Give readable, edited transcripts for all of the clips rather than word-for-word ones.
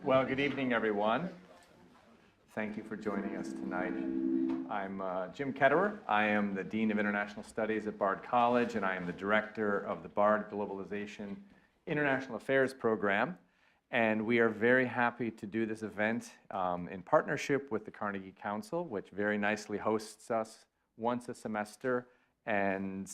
Well, good evening, everyone. Thank you for joining us tonight. I'm Jim Ketterer. I am the Dean of International Studies at Bard College, and I am the Director of the Bard Globalization International Affairs Program. And we are very happy to do this event in partnership with the Carnegie Council, which very nicely hosts us once a semester, and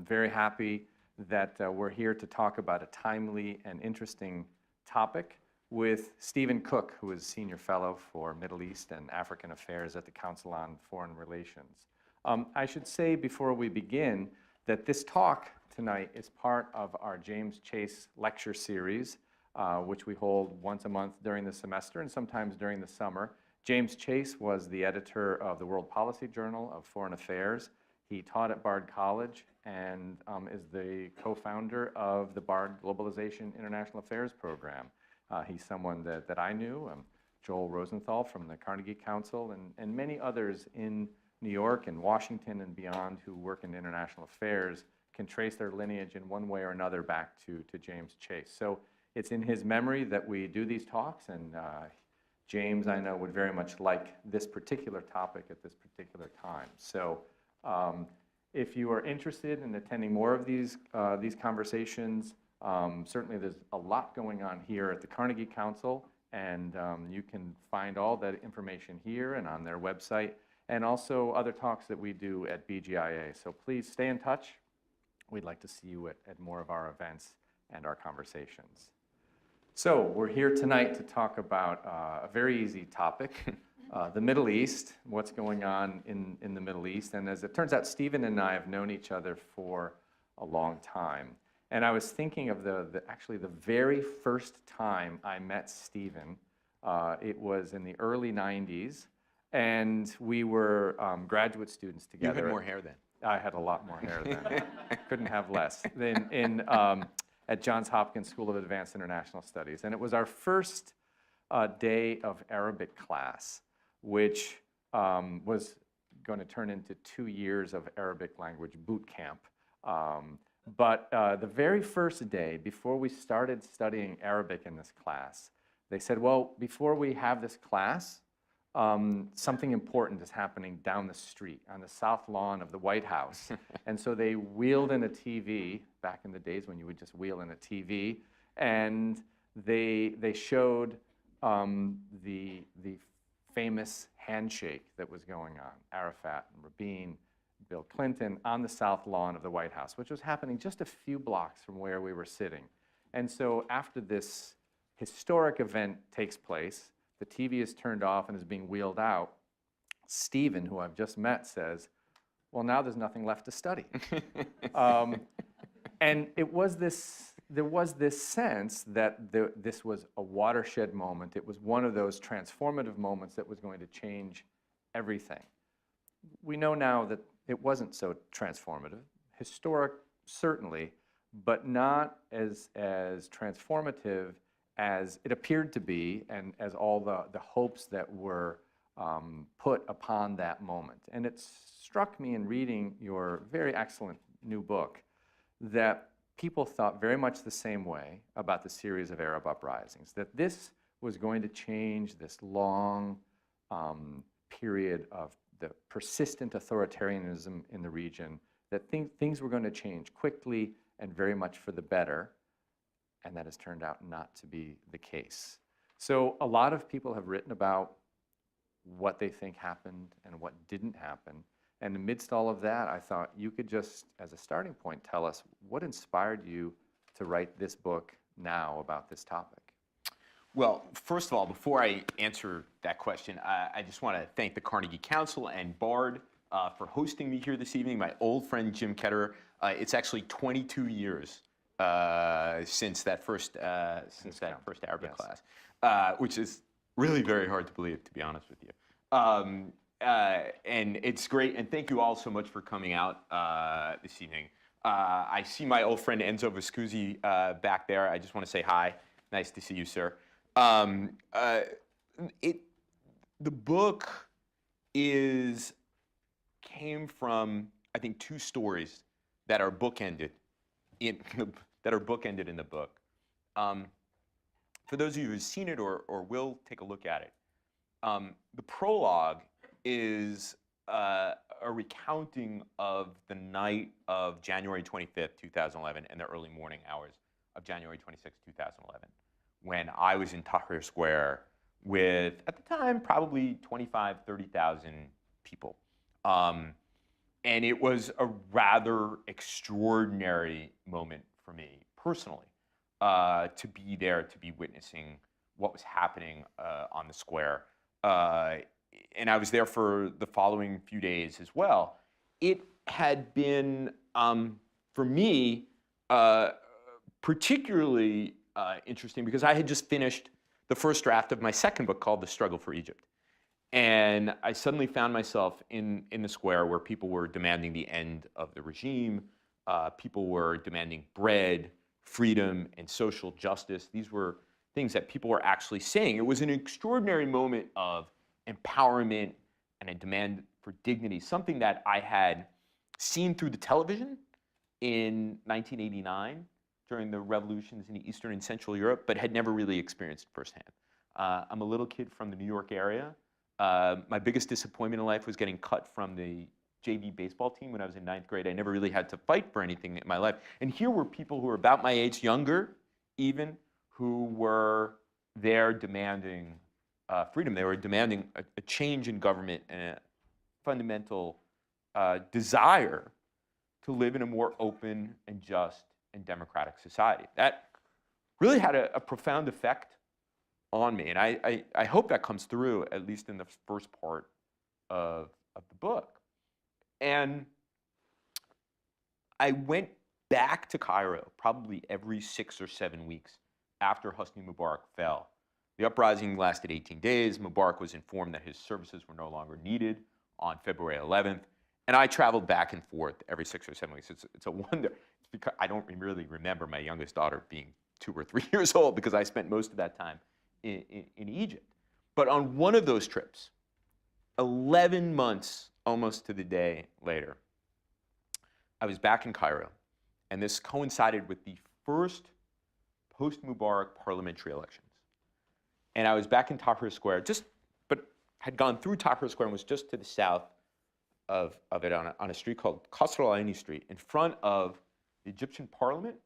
very happy that we're here to talk about a timely and interesting topic with Stephen Cook, who is Senior Fellow for Middle East and African Affairs at the Council on Foreign Relations. I should say before we begin that this talk tonight is part of our James Chase lecture series, which we hold once a month during the semester and sometimes during the summer. James Chase was the editor of the World Policy Journal of Foreign Affairs. He taught at Bard College and is the co-founder of the Bard Globalization International Affairs Program. He's someone that I knew, Joel Rosenthal from the Carnegie Council, and many others in New York and Washington and beyond who work in international affairs can trace their lineage in one way or another back to James Chase. So it's in his memory that we do these talks, and James, I know, would very much like this particular topic at this particular time. So if you are interested in attending more of these conversations, certainly there's a lot going on here at the Carnegie Council, and you can find all that information here and on their website, and also other talks that we do at BGIA. So please stay in touch. We'd like to see you at more of our events and our conversations. So we're here tonight to talk about a very easy topic, the Middle East, what's going on in the Middle East. And as it turns out, Stephen and I have known each other for a long time. And I was thinking of actually the very first time I met Stephen. It was in the early 90s, and we were graduate students together. You had more hair then. I had a lot more hair then. Couldn't have less. At Johns Hopkins School of Advanced International Studies. And it was our first day of Arabic class, which was going to turn into 2 years of Arabic language boot camp. But the very first day, before we started studying Arabic in this class, they said, well, before we have this class, something important is happening down the street on the south lawn of the White House. And so they wheeled in a TV, back in the days when you would just wheel in a TV, and they showed the famous handshake that was going on, Arafat and Rabin, Bill Clinton, on the south lawn of the White House, which was happening just a few blocks from where we were sitting. And so after this historic event takes place, the TV is turned off and is being wheeled out, Stephen, who I've just met, says, well, now there's nothing left to study. And there was this sense that this was a watershed moment. It was one of those transformative moments that was going to change everything. We know now that it wasn't so transformative. Historic, certainly, but not as transformative as it appeared to be, and as all the hopes that were put upon that moment. And it struck me in reading your very excellent new book that people thought very much the same way about the series of Arab uprisings, that this was going to change this long period of the persistent authoritarianism in the region, that things were going to change quickly and very much for the better, and that has turned out not to be the case. So a lot of people have written about what they think happened and what didn't happen, and amidst all of that, I thought you could just, as a starting point, tell us what inspired you to write this book now about this topic. Well, first of all, before I answer that question, I just want to thank the Carnegie Council and Bard for hosting me here this evening. My old friend Jim Ketterer. It's actually 22 years since that first Arabic class, which is really very hard to believe, to be honest with you. And it's great, and thank you all so much for coming out this evening. I see my old friend Enzo Viscusi back there. I just want to say hi. Nice to see you, sir. The book came from, I think, two stories that are bookended in the book. for those of you who've seen it or will take a look at it, the prologue is a recounting of the night of January 25th, 2011, and the early morning hours of January 26th, 2011, when I was in Tahrir Square with, at the time, probably 25,000, 30,000 people. And it was a rather extraordinary moment for me personally, to be there, to be witnessing what was happening on the square. And I was there for the following few days as well. It had been, for me, particularly interesting because I had just finished the first draft of my second book called The Struggle for Egypt. And I suddenly found myself in the square where people were demanding the end of the regime. People were demanding bread, freedom, and social justice. These were things that people were actually saying. It was an extraordinary moment of empowerment and a demand for dignity, something that I had seen through the television in 1989 during the revolutions in Eastern and Central Europe, but had never really experienced firsthand. I'm a little kid from the New York area. My biggest disappointment in life was getting cut from the JV baseball team when I was in 9th grade. I never really had to fight for anything in my life. And here were people who were about my age, younger even, who were there demanding freedom. They were demanding a change in government and a fundamental desire to live in a more open and just and democratic society. That really had a profound effect on me. And I hope that comes through, at least in the first part of the book. And I went back to Cairo probably every 6 or 7 weeks after Hosni Mubarak fell. The uprising lasted 18 days. Mubarak was informed that his services were no longer needed on February 11th. And I traveled back and forth every 6 or 7 weeks. It's a wonder. It's because I don't really remember my youngest daughter being 2 or 3 years old because I spent most of that time in Egypt. But on one of those trips, 11 months almost to the day later, I was back in Cairo. And this coincided with the first post-Mubarak parliamentary elections. And I was back in Tahrir Square, but had gone through Tahrir Square and was just to the south of it on a street called Qasr al-Aini Street, in front of the Egyptian parliament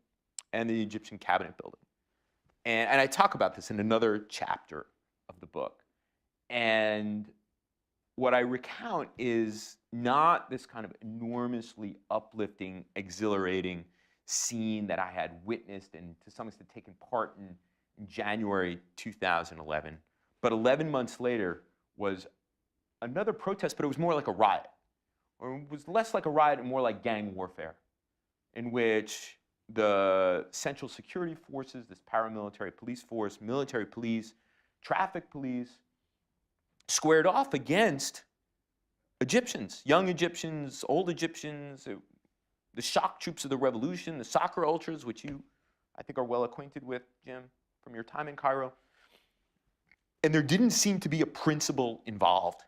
and the Egyptian cabinet building. And I talk about this in another chapter of the book. And what I recount is not this kind of enormously uplifting, exhilarating scene that I had witnessed and to some extent taken part in January 2011. But 11 months later was another protest, but it was more like a riot. Or it was less like a riot and more like gang warfare, in which the Central Security Forces, this paramilitary police force, military police, traffic police, squared off against Egyptians, young Egyptians, old Egyptians, the shock troops of the revolution, the soccer ultras, which you, I think, are well acquainted with, Jim, from your time in Cairo. And there didn't seem to be a principle involved.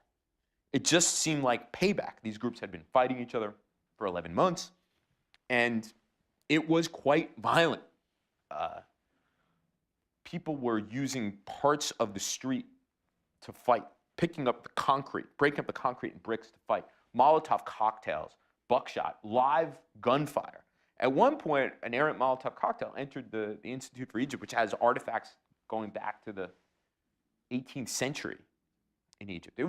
It just seemed like payback. These groups had been fighting each other for 11 months, and it was quite violent. People were using parts of the street to fight, picking up the concrete, breaking up the concrete and bricks to fight, Molotov cocktails, buckshot, live gunfire. At one point, an errant Molotov cocktail entered the Institute for Egypt, which has artifacts going back to the 18th century in Egypt. It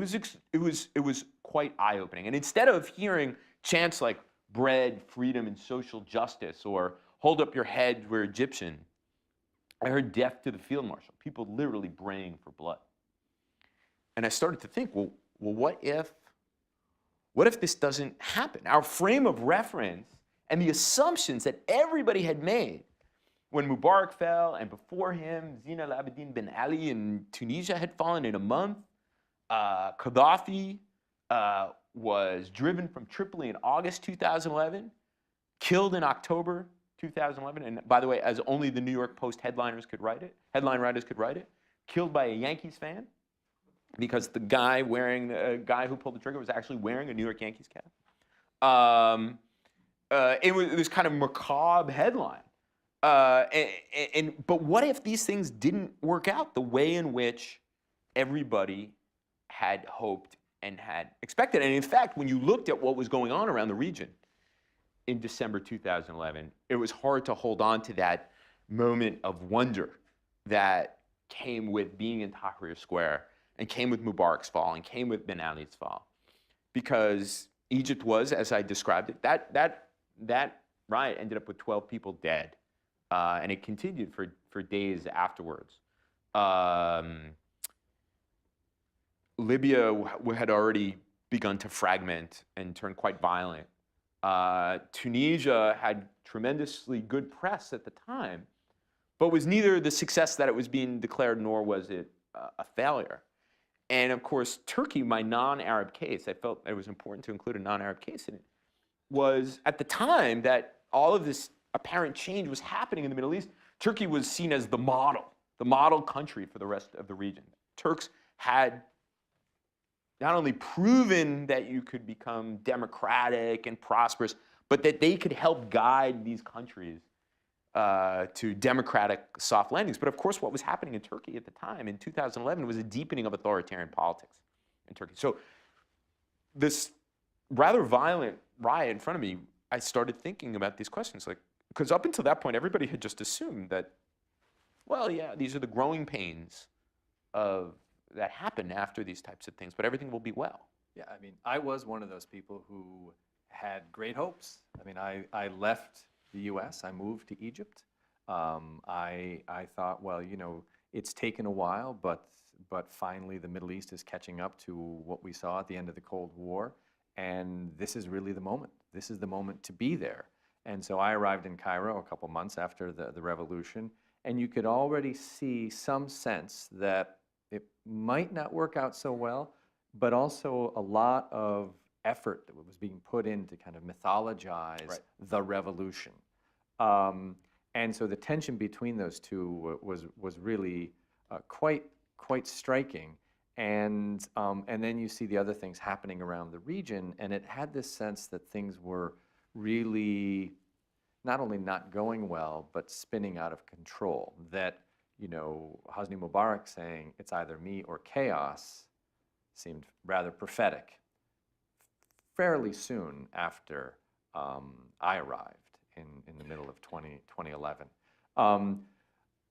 was quite eye-opening. And instead of hearing chants like bread, freedom, and social justice, or hold up your head, we're Egyptian, I heard death to the field marshal, people literally braying for blood. And I started to think, well, what if this doesn't happen? Our frame of reference and the assumptions that everybody had made when Mubarak fell and before him, Zine al-Abidine Ben Ali in Tunisia had fallen in a month. Gaddafi was driven from Tripoli in August 2011, killed in October 2011, and by the way, as only the New York Post headline writers could write it, killed by a Yankees fan, because the guy who pulled the trigger was actually wearing a New York Yankees cap. It was kind of macabre headline. But what if these things didn't work out the way in which everybody had hoped and had expected? And in fact, when you looked at what was going on around the region in December 2011, it was hard to hold on to that moment of wonder that came with being in Tahrir Square and came with Mubarak's fall and came with Ben Ali's fall. Because Egypt was, as I described it, that riot ended up with 12 people dead. And it continued for days afterwards. Libya had already begun to fragment and turn quite violent. Tunisia had tremendously good press at the time, but was neither the success that it was being declared nor was it a failure. And of course, Turkey, my non-Arab case, I felt it was important to include a non-Arab case in it, was at the time that all of this apparent change was happening in the Middle East, Turkey was seen as the model country for the rest of the region. Turks had not only proven that you could become democratic and prosperous, but that they could help guide these countries to democratic soft landings. But of course, what was happening in Turkey at the time in 2011 was a deepening of authoritarian politics in Turkey. So this rather violent riot in front of me, I started thinking about these questions, like, because up until that point, everybody had just assumed that, well, yeah, these are the growing pains that happen after these types of things, but everything will be well. Yeah, I mean, I was one of those people who had great hopes. I mean, I left the U.S., I moved to Egypt. I thought, well, you know, it's taken a while, but finally the Middle East is catching up to what we saw at the end of the Cold War, and this is really the moment. This is the moment to be there. And so I arrived in Cairo a couple months after the revolution, and you could already see some sense that it might not work out so well, but also a lot of effort that was being put in to kind of mythologize the revolution. And so the tension between those two was really quite striking. And then you see the other things happening around the region, and it had this sense that things were really not only not going well, but spinning out of control. That, you know, Hosni Mubarak saying it's either me or chaos seemed rather prophetic fairly soon after I arrived in the middle of 2011.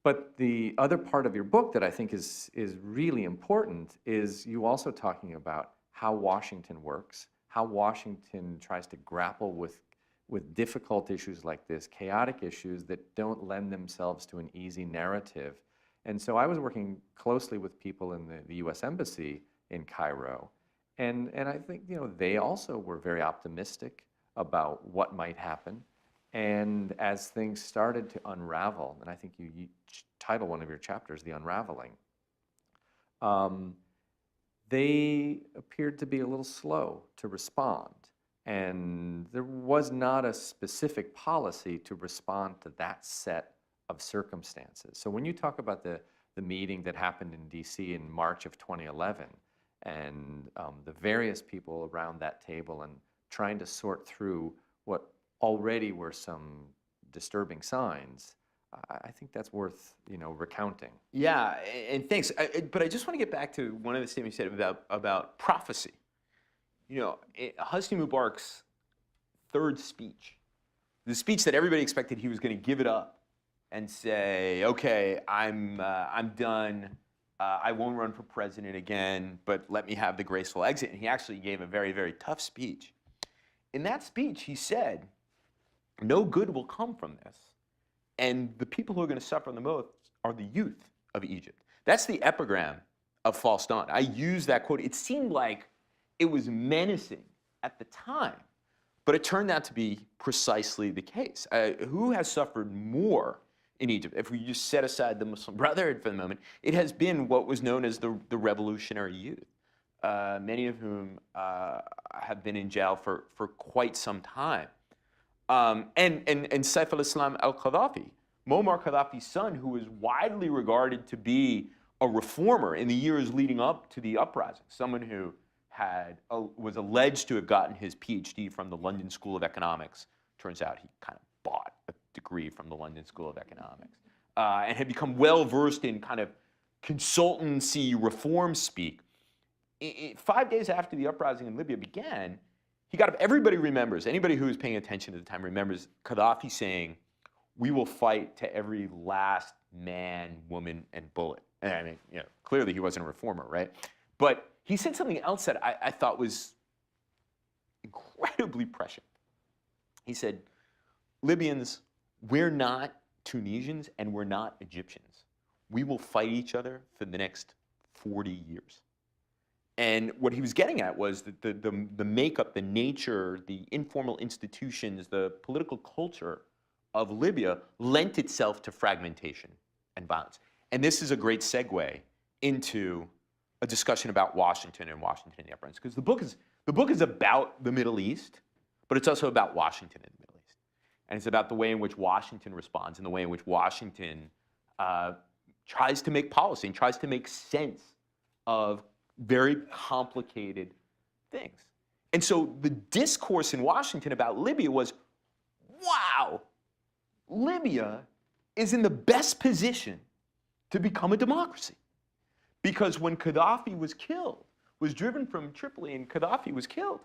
But the other part of your book that I think is really important is you also talking about how Washington works, how Washington tries to grapple with difficult issues like this, chaotic issues that don't lend themselves to an easy narrative. And so I was working closely with people in the U.S. Embassy in Cairo, and I think, you know, they also were very optimistic about what might happen. And as things started to unravel, and I think you title one of your chapters, The Unraveling, they appeared to be a little slow to respond. And there was not a specific policy to respond to that set of circumstances. So when you talk about the meeting that happened in DC in March of 2011, and the various people around that table and trying to sort through what already were some disturbing signs, I think that's worth, you know, recounting. Yeah, and thanks. But I just want to get back to one of the statements you said about prophecy. You know, Hosni Mubarak's third speech, the speech that everybody expected he was going to give it up and say, okay, I'm done. I won't run for president again, but let me have the graceful exit. And he actually gave a very, very tough speech. In that speech, he said, no good will come from this. And the people who are going to suffer the most are the youth of Egypt. That's the epigram of False Dawn. I use that quote. It seemed like it was menacing at the time, but it turned out to be precisely the case. Who has suffered more in Egypt? If we just set aside the Muslim Brotherhood for the moment, it has been what was known as the revolutionary youth, many of whom have been in jail for quite some time. And Saif al-Islam al-Qaddafi, Muammar Gaddafi's son, who was widely regarded to be a reformer in the years leading up to the uprising, someone who was alleged to have gotten his PhD from the London School of Economics. Turns out he kind of bought a degree from the London School of Economics, and had become well-versed in kind of consultancy reform speak. 5 days after the uprising in Libya began, he got up. Everybody remembers, anybody who was paying attention at the time remembers Gaddafi saying, "We will fight to every last man, woman, and bullet." And I mean, clearly he wasn't a reformer, right? But he said something else that I thought was incredibly prescient. He said, "Libyans, we're not Tunisians and we're not Egyptians. We will fight each other for the next 40 years." And what he was getting at was that the makeup, the nature, the informal institutions, the political culture of Libya lent itself to fragmentation and violence. And this is a great segue into a discussion about Washington and the uprising, because the book is about the Middle East, but it's also about Washington in the Middle East. And it's about the way in which Washington responds and the way in which Washington tries to make policy and tries to make sense of very complicated things. And so the discourse in Washington about Libya was, wow, Libya is in the best position to become a democracy. Because when Gaddafi was killed, was driven from Tripoli and Gaddafi was killed,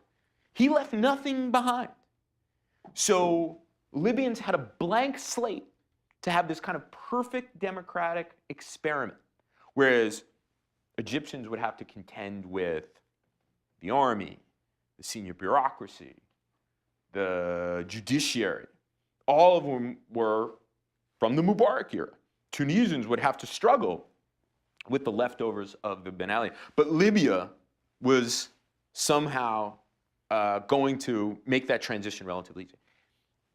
he left nothing behind. So Libyans had a blank slate to have this kind of perfect democratic experiment, whereas Egyptians would have to contend with the army, the senior bureaucracy, the judiciary. All of them were from the Mubarak era. Tunisians would have to struggle with the leftovers of the Ben Ali. But Libya was somehow going to make that transition relatively easy.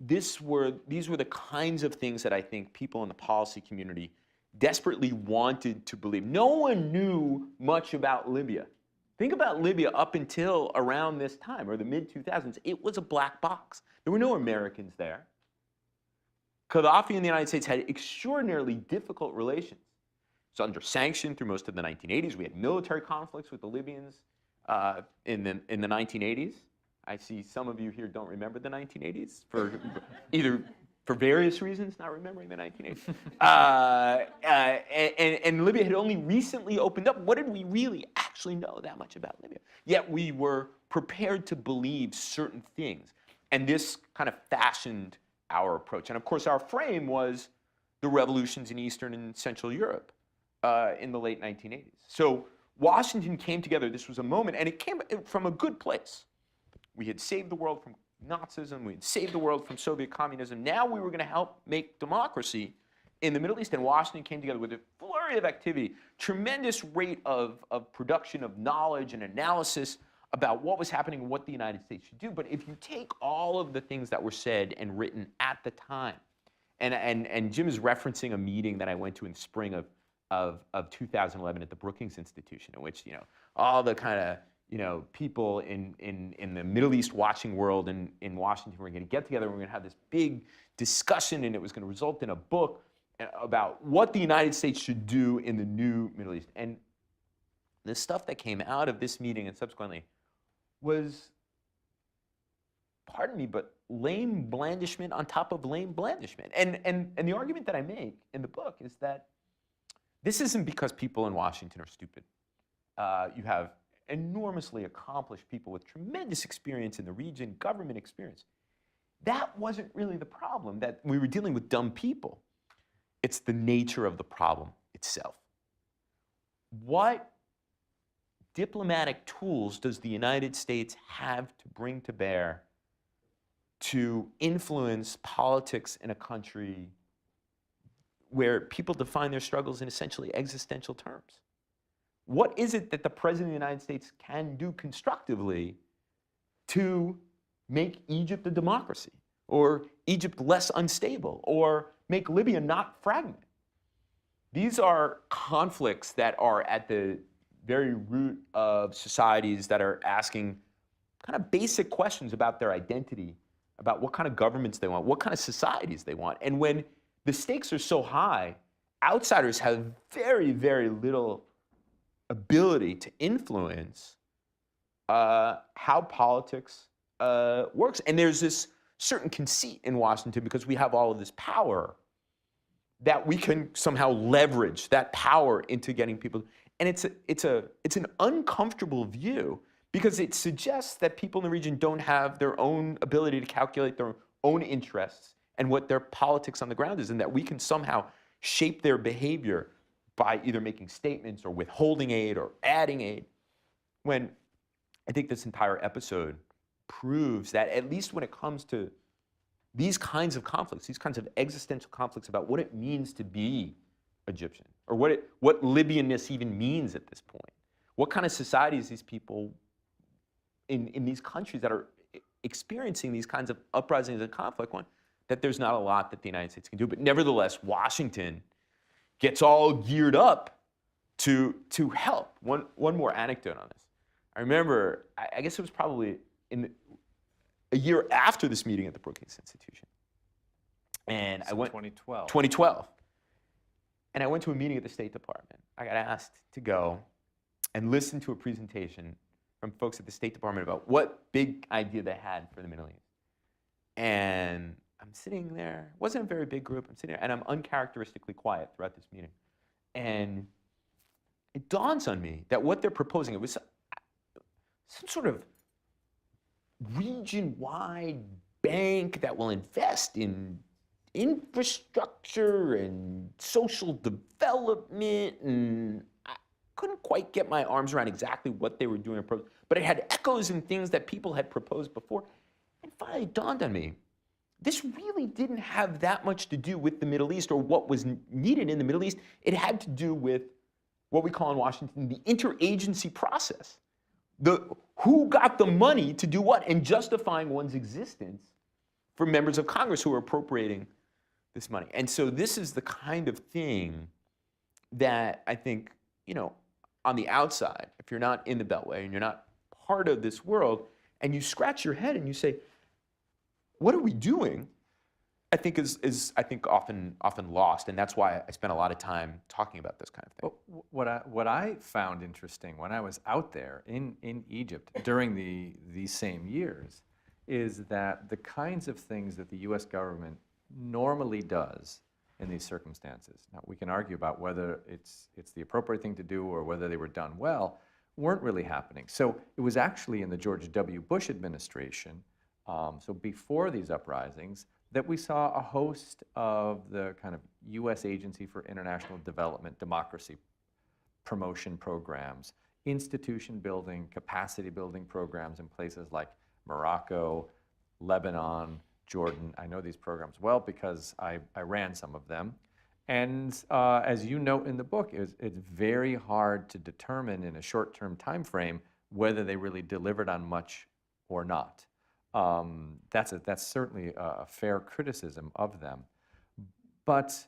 These were the kinds of things that I think people in the policy community desperately wanted to believe. No one knew much about Libya. Think about Libya up until around this time, or the mid-2000s. It was a black box. There were no Americans there. Gaddafi and the United States had extraordinarily difficult relations. It's under sanction through most of the 1980s. We had military conflicts with the Libyans in the 1980s. I see some of you here don't remember the 1980s for either for various reasons, not remembering the 1980s. And Libya had only recently opened up. What did we really actually know that much about Libya? Yet we were prepared to believe certain things. And this kind of fashioned our approach. And of course, our frame was the revolutions in Eastern and Central Europe in the late 1980s. So Washington came together. This was a moment, and it came from a good place. We had saved the world from Nazism. We had saved the world from Soviet communism. Now we were going to help make democracy in the Middle East. And Washington came together with a flurry of activity, tremendous rate of production of knowledge and analysis about what was happening and what the United States should do. But if you take all of the things that were said and written at the time, and Jim is referencing a meeting that I went to in spring of 2011 at the Brookings Institution, in which all the kind of people in the Middle East watching world in Washington were going to get together. We're going to have this big discussion, and it was going to result in a book about what the United States should do in the new Middle East. And the stuff that came out of this meeting and subsequently was, pardon me, but lame blandishment on top of lame blandishment. And the argument that I make in the book is that this isn't because people in Washington are stupid. You have enormously accomplished people with tremendous experience in the region, government experience. That wasn't really the problem, that we were dealing with dumb people. It's the nature of the problem itself. What diplomatic tools does the United States have to bring to bear to influence politics in a country where people define their struggles in essentially existential terms? What is it that the President of the United States can do constructively to make Egypt a democracy, or Egypt less unstable, or make Libya not fragmented? These are conflicts that are at the very root of societies that are asking kind of basic questions about their identity, about what kind of governments they want, what kind of societies they want. And when the stakes are so high, outsiders have very, very little ability to influence how politics works. And there's this certain conceit in Washington because we have all of this power that we can somehow leverage that power into getting people. And it's an uncomfortable view because it suggests that people in the region don't have their own ability to calculate their own interests and what their politics on the ground is, and that we can somehow shape their behavior by either making statements or withholding aid or adding aid. When I think this entire episode proves that, at least when it comes to these kinds of conflicts, these kinds of existential conflicts about what it means to be Egyptian, or what Libyanness even means at this point. What kind of societies these people in these countries that are experiencing these kinds of uprisings and conflict want, that there's not a lot that the United States can do. But nevertheless, Washington gets all geared up to help. One more anecdote on this. I remember, I guess it was probably a year after this meeting at the Brookings Institution. And So I went 2012. 2012. And I went to a meeting at the State Department. I got asked to go and listen to a presentation from folks at the State Department about what big idea they had for the Middle East. And I'm sitting there. It wasn't a very big group. I'm sitting there, and I'm uncharacteristically quiet throughout this meeting. And it dawns on me that what they're proposing, it was some sort of region-wide bank that will invest in infrastructure and social development, and I couldn't quite get my arms around exactly what they were doing, but it had echoes and things that people had proposed before. And finally it dawned on me, this really didn't have that much to do with the Middle East or what was needed in the Middle East. It had to do with what we call in Washington the interagency process. Who got the money to do what, and justifying one's existence for members of Congress who are appropriating this money. And so this is the kind of thing that I think, on the outside, if you're not in the Beltway and you're not part of this world, and you scratch your head and you say, what are we doing? I think is often lost, and that's why I spent a lot of time talking about this kind of thing. Well, what I found interesting when I was out there in Egypt during these same years is that the kinds of things that the U.S. government normally does in these circumstances, now we can argue about whether it's the appropriate thing to do or whether they were done well, weren't really happening. So it was actually in the George W. Bush administration, so before these uprisings, that we saw a host of the kind of U.S. Agency for International Development, democracy promotion programs, institution building, capacity building programs in places like Morocco, Lebanon, Jordan. I know these programs well because I ran some of them. And as you note in the book, it's very hard to determine in a short-term time frame whether they really delivered on much or not. That's certainly a fair criticism of them. But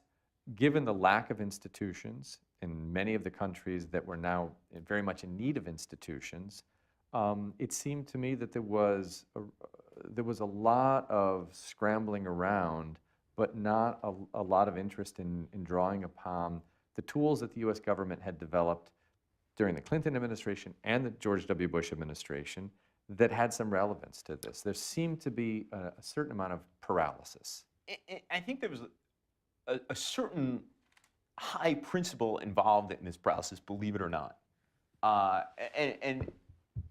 given the lack of institutions in many of the countries that were now very much in need of institutions, it seemed to me that there was a lot of scrambling around, but not a lot of interest in drawing upon the tools that the U.S. government had developed during the Clinton administration and the George W. Bush administration that had some relevance to this. There seemed to be a certain amount of paralysis. I think there was a certain high principle involved in this process, believe it or not. And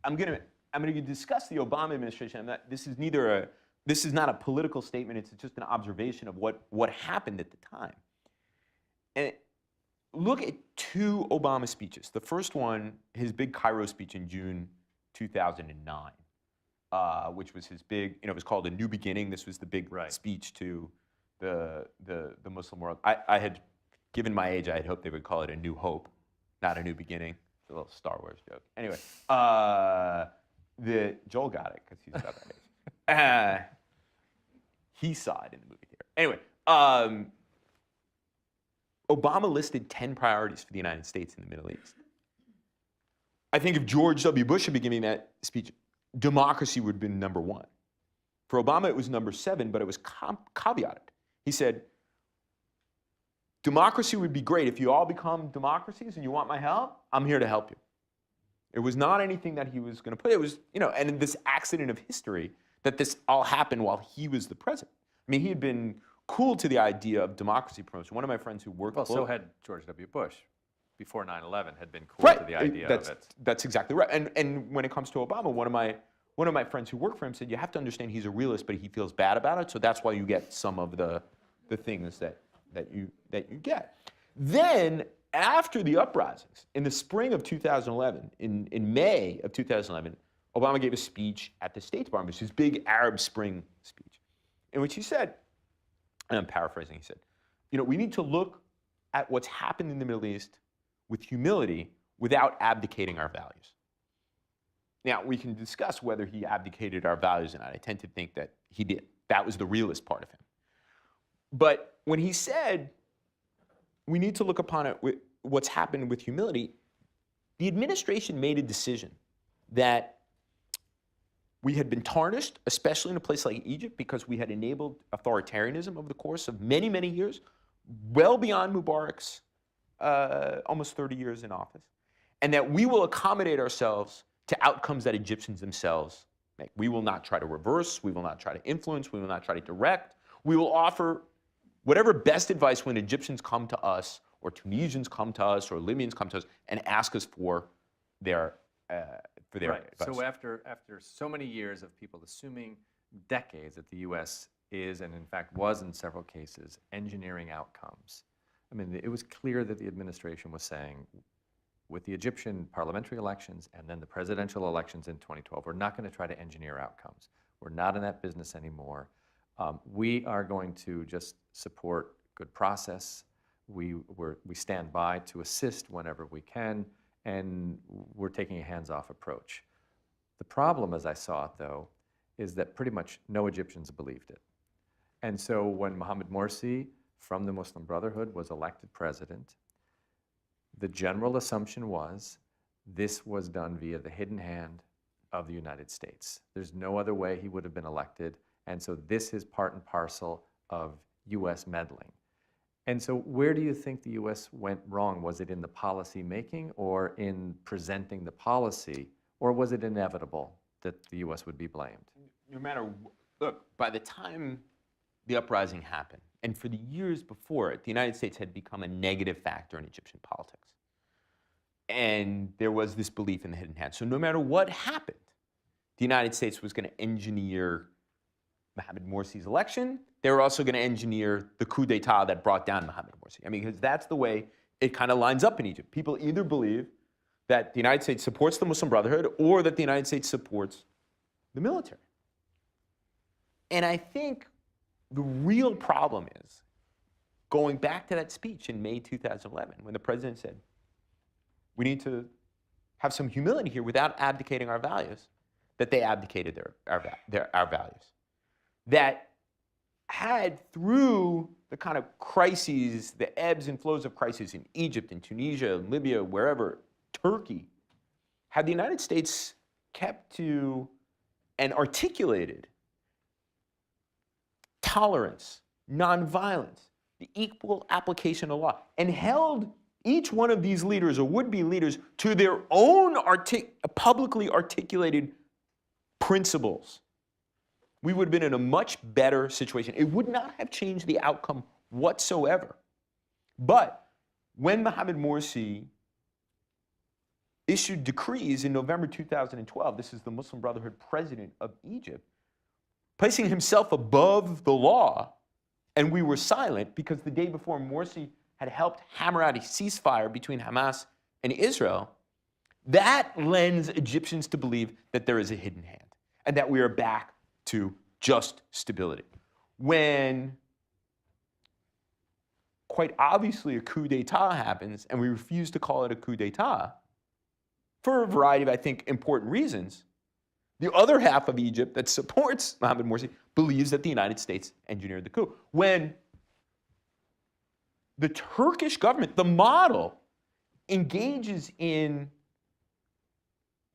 I'm going to discuss the Obama administration. This is not a political statement. It's just an observation of what happened at the time. And look at two Obama speeches. The first one, his big Cairo speech in June 2009, which was his big, it was called A New Beginning. This was the big speech to the Muslim world. I had, given my age, I had hoped they would call it A New Hope, not A New Beginning. It's a little Star Wars joke. Anyway, Joel got it because he's about that age. He saw it in the movie theater. Anyway, Obama listed 10 priorities for the United States in the Middle East. I think if George W. Bush had been giving that speech, democracy would have been number one. For Obama, it was number 7, but it was caveated. He said, democracy would be great. If you all become democracies and you want my help, I'm here to help you. It was not anything that he was going to put. It was, and in this accident of history that this all happened while he was the president. I mean, he had been cool to the idea of democracy promotion. One of my friends who worked... Well, so had George W. Bush. Before 9/11 had been cool to the idea of it. That's exactly right. And when it comes to Obama, one of my friends who worked for him said, you have to understand he's a realist, but he feels bad about it, so that's why you get some of the things that you get. Then, after the uprisings, in the spring of 2011, in May of 2011, Obama gave a speech at the State Department, which is his big Arab Spring speech, in which he said, and I'm paraphrasing, he said, we need to look at what's happened in the Middle East with humility without abdicating our values. Now, we can discuss whether he abdicated our values or not. I tend to think that he did. That was the realist part of him. But when he said we need to look upon it with what's happened with humility, the administration made a decision that we had been tarnished, especially in a place like Egypt, because we had enabled authoritarianism over the course of many, many years, well beyond Mubarak's almost 30 years in office, and that we will accommodate ourselves to outcomes that Egyptians themselves make. We will not try to reverse, we will not try to influence, we will not try to direct. We will offer whatever best advice when Egyptians come to us, or Tunisians come to us, or Libyans come to us, and ask us for their advice. So after so many years of people assuming decades that the U.S. is, and in fact was in several cases, engineering outcomes, I mean, it was clear that the administration was saying, with the Egyptian parliamentary elections and then the presidential elections in 2012, we're not going to try to engineer outcomes. We're not in that business anymore. We are going to just support good process. We stand by to assist whenever we can, and we're taking a hands-off approach. The problem, as I saw it, though, is that pretty much no Egyptians believed it. And so when Mohamed Morsi from the Muslim Brotherhood was elected president, the general assumption was this was done via the hidden hand of the United States. There's no other way he would have been elected, and so this is part and parcel of U.S. meddling. And so where do you think the U.S. went wrong? Was it in the policy making or in presenting the policy, or was it inevitable that the U.S. would be blamed? No matter, look, by the time the uprising happened, and for the years before it, the United States had become a negative factor in Egyptian politics. And there was this belief in the hidden hand. So no matter what happened, the United States was going to engineer Mohamed Morsi's election. They were also going to engineer the coup d'etat that brought down Mohamed Morsi. I mean, because that's the way it kind of lines up in Egypt. People either believe that the United States supports the Muslim Brotherhood or that the United States supports the military. And I think the real problem is, going back to that speech in May 2011, when the president said, we need to have some humility here without abdicating our values, that they abdicated our values. That had, through the kind of crises, the ebbs and flows of crises in Egypt, in Tunisia, Libya, wherever, Turkey, had the United States kept to and articulated tolerance, nonviolence, the equal application of law, and held each one of these leaders or would-be leaders to their own publicly articulated principles, we would have been in a much better situation. It would not have changed the outcome whatsoever. But when Mohamed Morsi issued decrees in November 2012, this is the Muslim Brotherhood president of Egypt, placing himself above the law, and we were silent because the day before Morsi had helped hammer out a ceasefire between Hamas and Israel, that lends Egyptians to believe that there is a hidden hand and that we are back to just stability. When quite obviously a coup d'etat happens and we refuse to call it a coup d'etat for a variety of, I think, important reasons, the other half of Egypt that supports Mohamed Morsi believes that the United States engineered the coup. When the Turkish government, the model, engages in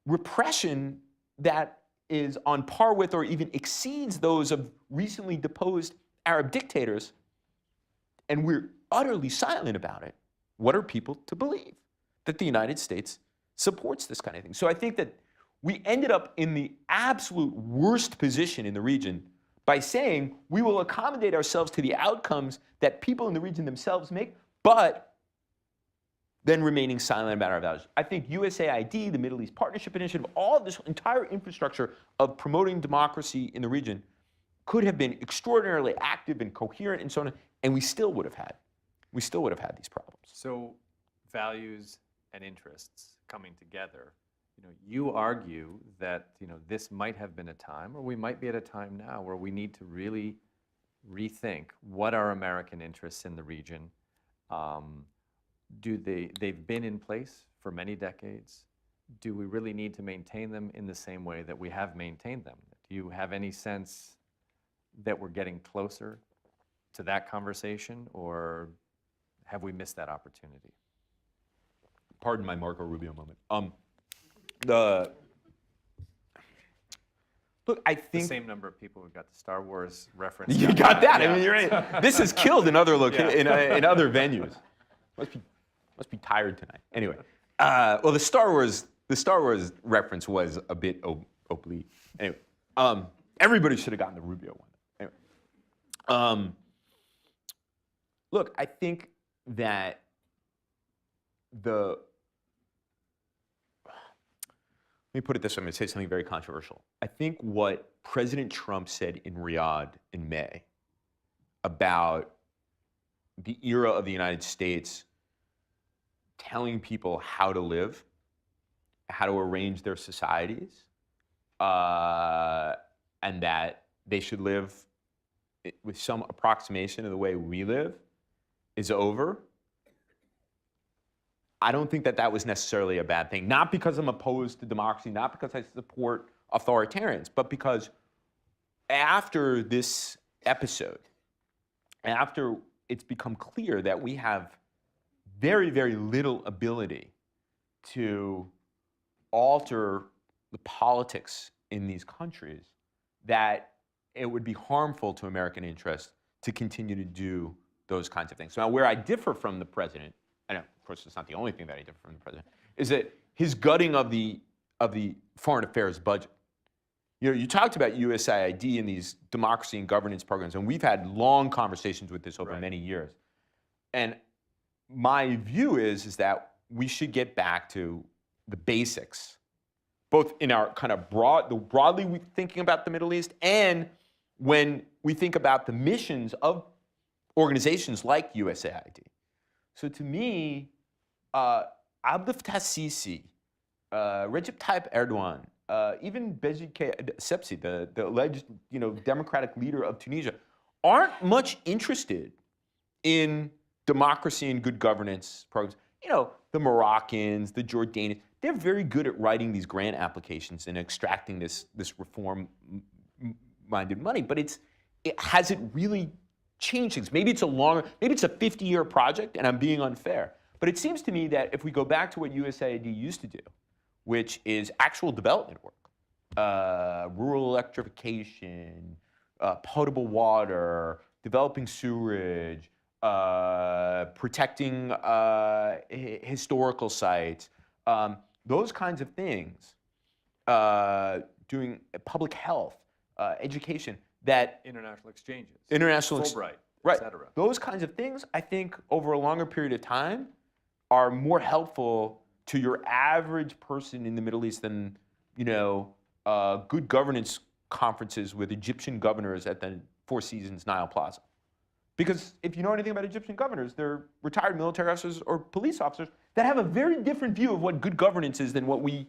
repression that is on par with or even exceeds those of recently deposed Arab dictators, and we're utterly silent about it, what are people to believe? That the United States supports this kind of thing. So I think that we ended up in the absolute worst position in the region by saying we will accommodate ourselves to the outcomes that people in the region themselves make, but then remaining silent about our values. I think USAID, the Middle East Partnership Initiative, all of this entire infrastructure of promoting democracy in the region could have been extraordinarily active and coherent and so on, and we still would have had these problems. So values and interests coming together. You argue that this might have been a time, or we might be at a time now, where we need to really rethink what are American interests in the region. They've been in place for many decades. Do we really need to maintain them in the same way that we have maintained them? Do you have any sense that we're getting closer to that conversation, or have we missed that opportunity? Pardon my Marco Rubio moment. Look, I think the same number of people who got the Star Wars reference. You got that. Yeah. I mean, you're right. This is killed in other in other venues. Must be tired tonight. Anyway, well, the Star Wars reference was a bit oblique. Anyway, everybody should have gotten the Rubio one. Anyway, look, I think that let me put it this way. I'm going to say something very controversial. I think what President Trump said in Riyadh in May about the era of the United States telling people how to live, how to arrange their societies, and that they should live with some approximation of the way we live is over. I don't think that was necessarily a bad thing. Not because I'm opposed to democracy, not because I support authoritarians, but because after this episode, after it's become clear that we have very, very little ability to alter the politics in these countries, that it would be harmful to American interests to continue to do those kinds of things. Now, where I differ from the president, I know, of course, it's not the only thing that I differ from the president, is that his gutting of the foreign affairs budget. You talked about USAID and these democracy and governance programs, and we've had long conversations with this over many years. And my view is that we should get back to the basics, both in our kind of broadly thinking about the Middle East, and when we think about the missions of organizations like USAID. So to me, Abdel Fattah Sisi, Recep Tayyip Erdogan, even Beji Sepsi, the alleged democratic leader of Tunisia, aren't much interested in democracy and good governance programs. The Moroccans, the Jordanians, they're very good at writing these grant applications and extracting this reform-minded money, but it hasn't really changed things. Maybe it's a 50-year project, and I'm being unfair. But it seems to me that if we go back to what USAID used to do, which is actual development work, rural electrification, potable water, developing sewerage, protecting historical sites, those kinds of things, doing public health, education, that international exchanges, Fulbright, et cetera. Those kinds of things, I think, over a longer period of time, are more helpful to your average person in the Middle East than good governance conferences with Egyptian governors at the Four Seasons Nile Plaza. Because if you know anything about Egyptian governors, they're retired military officers or police officers that have a very different view of what good governance is than what we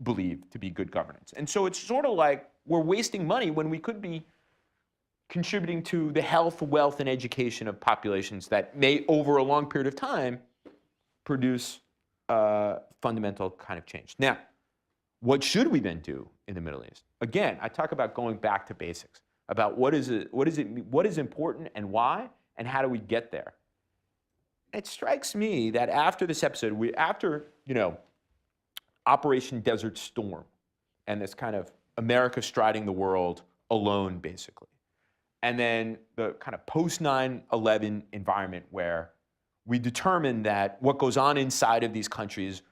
believe to be good governance. And so it's sort of like we're wasting money when we could be contributing to the health, wealth, and education of populations that may, over a long period of time, produce fundamental kind of change. Now, what should we then do in the Middle East? Again, I talk about going back to basics, about what is important and why, and how do we get there. It strikes me that after this episode, after Operation Desert Storm, and this kind of America striding the world alone, basically, and then the kind of post 9/11 environment where we determine that what goes on inside of these countries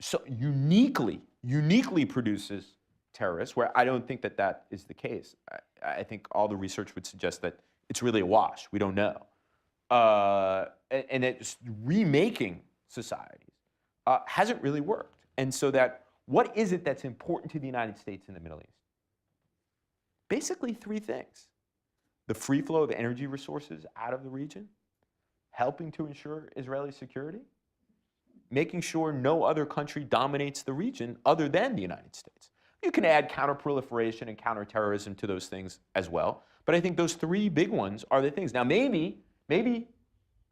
so uniquely uniquely produces terrorists, where I don't think that that is the case. I think all the research would suggest that it's really a wash. We don't know. And it's remaking societies hasn't really worked. And so that, what is it that's important to the United States in the Middle East? Basically three things. The free flow of energy resources out of the region, helping to ensure Israeli security, making sure no other country dominates the region other than the United States. You can add counterproliferation and counterterrorism to those things as well, but I think those three big ones are the things. Now maybe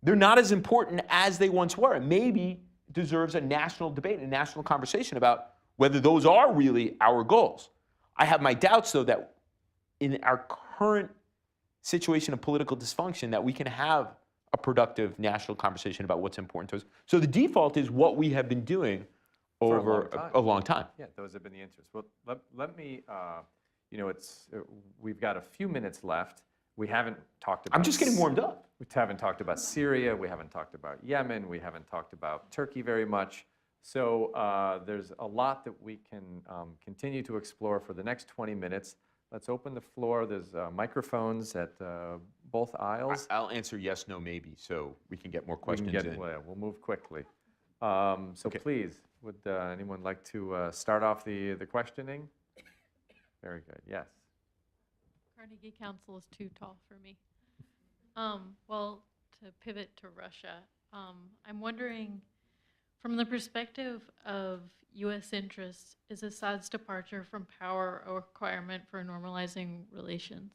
they're not as important as they once were. Maybe it deserves a national debate, a national conversation about whether those are really our goals. I have my doubts, though, that in our current situation of political dysfunction, that we can have a productive national conversation about what's important to us. So the default is what we have been doing over a long time. Yeah, those have been the answers. Well, let me, we've got a few minutes left. We haven't talked about... I'm just getting warmed up. We haven't talked about Syria. We haven't talked about Yemen. We haven't talked about Turkey very much. So there's a lot that we can continue to explore for the next 20 minutes. Let's open the floor. There's microphones at both aisles. I'll answer yes, no, maybe, so we can get more questions in. We'll move quickly. Okay. Please, would anyone like to start off the questioning? Very good, yes. Carnegie Council is too tall for me. Well, to pivot to Russia, I'm wondering, from the perspective of U.S. interests, is Assad's departure from power a requirement for normalizing relations?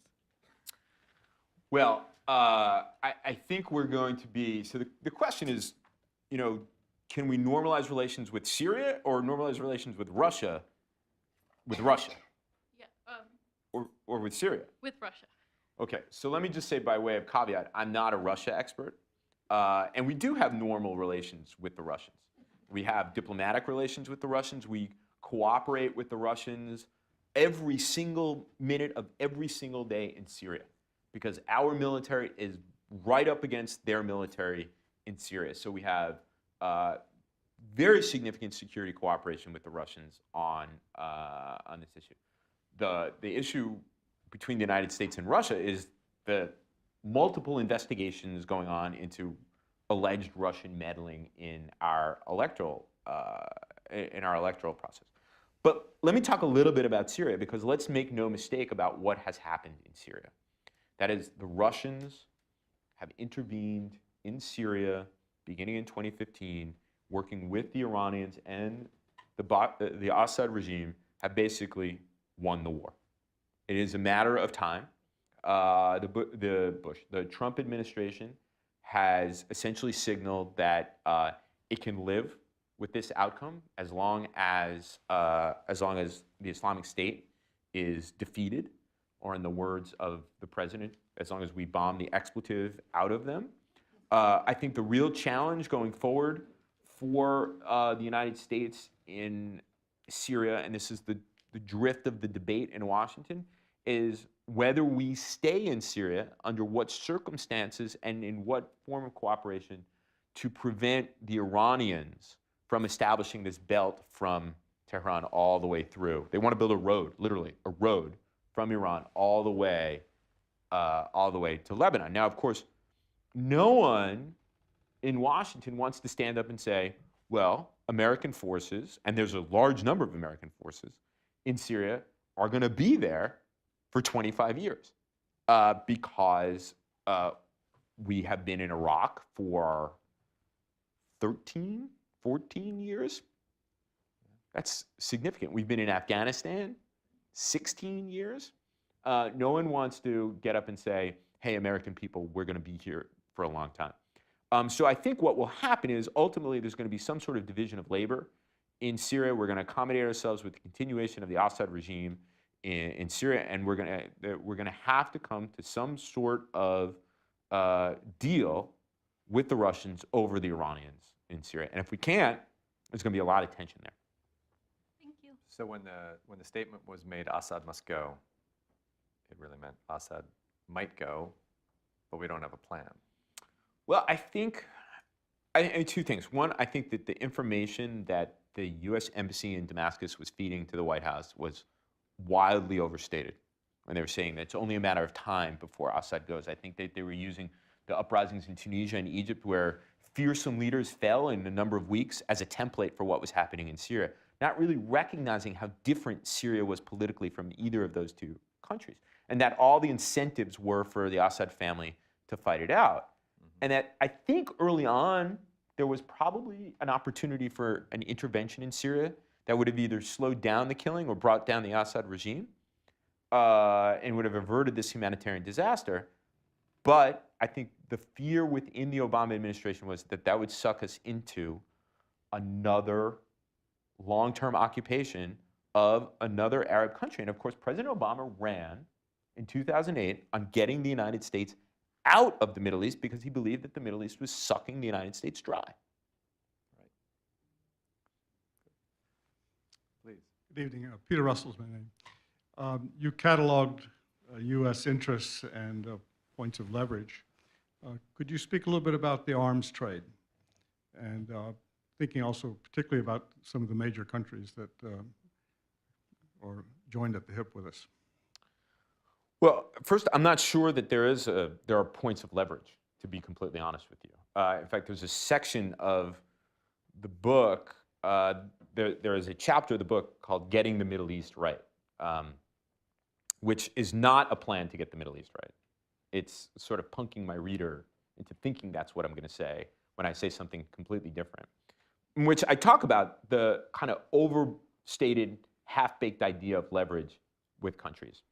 Well, I think we're going to be, so the question is, can we normalize relations with Syria or normalize relations with Russia? Yeah. Or with Syria? With Russia. Okay, so let me just say by way of caveat, I'm not a Russia expert. And we do have normal relations with the Russians. We have diplomatic relations with the Russians. We cooperate with the Russians every single minute of every single day in Syria, because our military is right up against their military in Syria. So we have very significant security cooperation with the Russians on this issue. The issue between the United States and Russia is the multiple investigations going on into alleged Russian meddling in our electoral process. But let me talk a little bit about Syria, because let's make no mistake about what has happened in Syria. That is, the Russians have intervened in Syria beginning in 2015, working with the Iranians, and the Assad regime have basically won the war. It is a matter of time. The Trump administration has essentially signaled that it can live with this outcome as long as the Islamic State is defeated, or in the words of the president, as long as we bomb the expletive out of them. I think the real challenge going forward for the United States in Syria, and this is the drift of the debate in Washington, is whether we stay in Syria, under what circumstances and in what form of cooperation, to prevent the Iranians from establishing this belt from Tehran all the way through. They want to build a road, literally, a road from Iran all the way to Lebanon. Now, of course, no one in Washington wants to stand up and say, well, American forces, and there's a large number of American forces in Syria, are going to be there for 25 years because we have been in Iraq for 13, 14 years. That's significant. We've been in Afghanistan 16 years. No one wants to get up and say, hey, American people, we're going to be here for a long time. So I think what will happen is ultimately there's going to be some sort of division of labor in Syria. We're going to accommodate ourselves with the continuation of the Assad regime in Syria, and we're going to have to come to some sort of deal with the Russians over the Iranians in Syria. And if we can't, there's going to be a lot of tension there. Thank you. So when the statement was made, Assad must go, it really meant Assad might go, but we don't have a plan. Well, I think two things. One, I think that the information that the U.S. Embassy in Damascus was feeding to the White House was wildly overstated. When they were saying that it's only a matter of time before Assad goes. I think that they were using the uprisings in Tunisia and Egypt, where fearsome leaders fell in a number of weeks, as a template for what was happening in Syria, not really recognizing how different Syria was politically from either of those two countries, and that all the incentives were for the Assad family to fight it out. And that I think early on, there was probably an opportunity for an intervention in Syria that would have either slowed down the killing or brought down the Assad regime, and would have averted this humanitarian disaster. But I think the fear within the Obama administration was that that would suck us into another long-term occupation of another Arab country. And of course, President Obama ran in 2008 on getting the United States out of the Middle East because he believed that the Middle East was sucking the United States dry. Right. Please. Good evening. Peter Russell's my name. You cataloged U.S. interests and points of leverage. Could you speak a little bit about the arms trade? And thinking also particularly about some of the major countries that are joined at the hip with us. Well, first, I'm not sure that there are points of leverage, to be completely honest with you. In fact, there's a section of the book, there is a chapter of the book called Getting the Middle East Right, which is not a plan to get the Middle East right. It's sort of punking my reader into thinking that's what I'm going to say when I say something completely different, in which I talk about the kind of overstated, half-baked idea of leverage with countries.